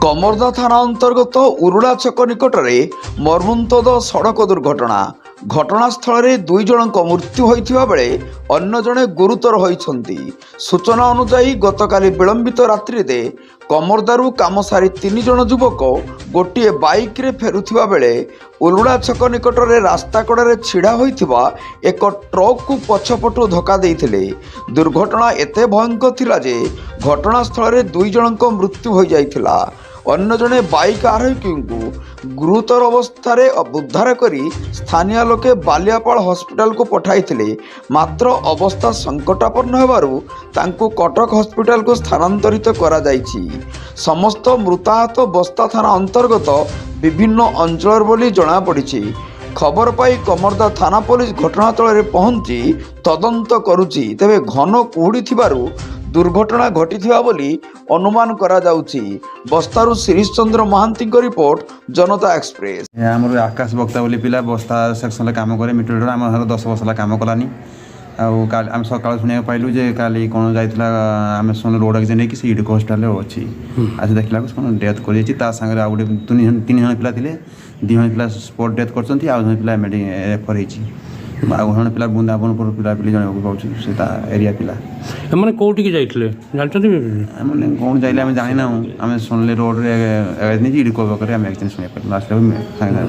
କମର୍ଦା ଥାନା ଅନ୍ତର୍ଗତ ଉରୁଡ଼ା ଛକ ନିକଟରେ ମର୍ମନ୍ତୁଦ ସଡ଼କ ଦୁର୍ଘଟଣା। ଘଟଣାସ୍ଥଳରେ 2 ଜଣଙ୍କ ମୃତ୍ୟୁ ହୋଇଥିବା ବେଳେ ଅନ୍ୟ ଜଣେ ଗୁରୁତର ହୋଇଛନ୍ତି। ସୂଚନା ଅନୁଯାୟୀ ଗତକାଲି ବିଳମ୍ବିତ ରାତ୍ରିରେ କମର୍ଦାରୁ କାମ ସାରି 3 ଜଣ ଯୁବକ ଗୋଟିଏ ବାଇକ୍ରେ ଫେରୁଥିବା ବେଳେ ଉରୁଡ଼ା ଛକ ନିକଟରେ ରାସ୍ତା କଡ଼ରେ ଛିଡ଼ା ହୋଇଥିବା ଏକ ଟ୍ରକ୍କୁ ପଛପଟୁ ଧକ୍କା ଦେଇଥିଲେ। ଦୁର୍ଘଟଣା ଏତେ ଭୟଙ୍କର ଥିଲା ଯେ ଘଟଣାସ୍ଥଳରେ 2 ଜଣଙ୍କ ମୃତ୍ୟୁ ହୋଇଯାଇଥିଲା। ଅନ୍ୟ ଜଣେ ବାଇକ୍ ଆରୋହୀଙ୍କୁ ଗୁରୁତର ଅବସ୍ଥାରେ ଉଦ୍ଧାର କରି ସ୍ଥାନୀୟ ଲୋକେ ବାଲିଆପାଳ ହସ୍ପିଟାଲକୁ ପଠାଇଥିଲେ। ମାତ୍ର ଅବସ୍ଥା ସଙ୍କଟାପନ୍ନ ହେବାରୁ ତାଙ୍କୁ କଟକ ହସ୍ପିଟାଲକୁ ସ୍ଥାନାନ୍ତରିତ କରାଯାଇଛି। ସମସ୍ତ ମୃତାହତ ବସ୍ତା ଥାନା ଅନ୍ତର୍ଗତ ବିଭିନ୍ନ ଅଞ୍ଚଳର ବୋଲି ଜଣାପଡ଼ିଛି। ଖବର ପାଇ କମର୍ଦା ଥାନା ପୋଲିସ ଘଟଣାସ୍ଥଳରେ ପହଞ୍ଚି ତଦନ୍ତ କରୁଛି। ତେବେ ଘନ କୁହୁଡ଼ି ଥିବାରୁ ଦୁର୍ଘଟଣା ଘଟିଥିବା ବୋଲି ଅନୁମାନ କରାଯାଉଛି। ବସ୍ତାରୁ ଶିରିଶ ଚନ୍ଦ୍ର ମହାନ୍ତିଙ୍କ ରିପୋର୍ଟ, ଜନତା ଏକ୍ସପ୍ରେସ। ଆମର ଆକାଶ ବକ୍ତା ବୋଲି ପିଲା ବସ୍ତା ସେକ୍ସନରେ କାମ କରେ ମିଟର ଆମ 10 ବର୍ଷ ହେଲା କାମ କଲାନି। ଆଉ କାଲି ଆମେ ସକାଳୁ ଶୁଣିବାକୁ ପାଇଲୁ ଯେ କାଲି କ'ଣ ଯାଇଥିଲା ଆମେ ଶୁଣିଲୁ ରୋଡ଼ ଆକ୍ସିଡେଣ୍ଟ ହେଇକି ସେ ଇଡିକୋ ହସ୍ପିଟାଲରେ ଅଛି। ଆଜି ଦେଖିଲାକୁ କ'ଣ ଡେଥ୍ କରିଯାଇଛି। ତା ସାଙ୍ଗରେ ଆଉ ଗୋଟେ 3 ଜଣ ପିଲା ଥିଲେ। 2 ଜଣ ପିଲା ସ୍ପଟ୍ ଡେଥ୍ କରିଛନ୍ତି, ଆଉ ଜଣେ ପିଲା ରେଫର୍ ହେଇଛି। ଆଉ ଜଣେ ପିଲା ବୃନ୍ଦାବନପୁର ପିଲାପିଲି ଜଣକୁ ପାଉଛି, ସେ ତା ଏରିଆ ପିଲା। ଏମାନେ କେଉଁଠିକି ଯାଇଥିଲେ ଜାଣିଛନ୍ତି? ମାନେ କ'ଣ ଯାଇଲେ ଆମେ ଜାଣିନାହୁଁ। ଆମେ ଶୁଣିଲେ ରୋଡ଼ରେ ଇଡିକୋ ପାଖରେ ଆମେ ଆକ୍ସିଡେଣ୍ଟ ଶୁଣିବାକୁ ପାଇଲୁ। ଆସିଲା ସାଙ୍ଗେ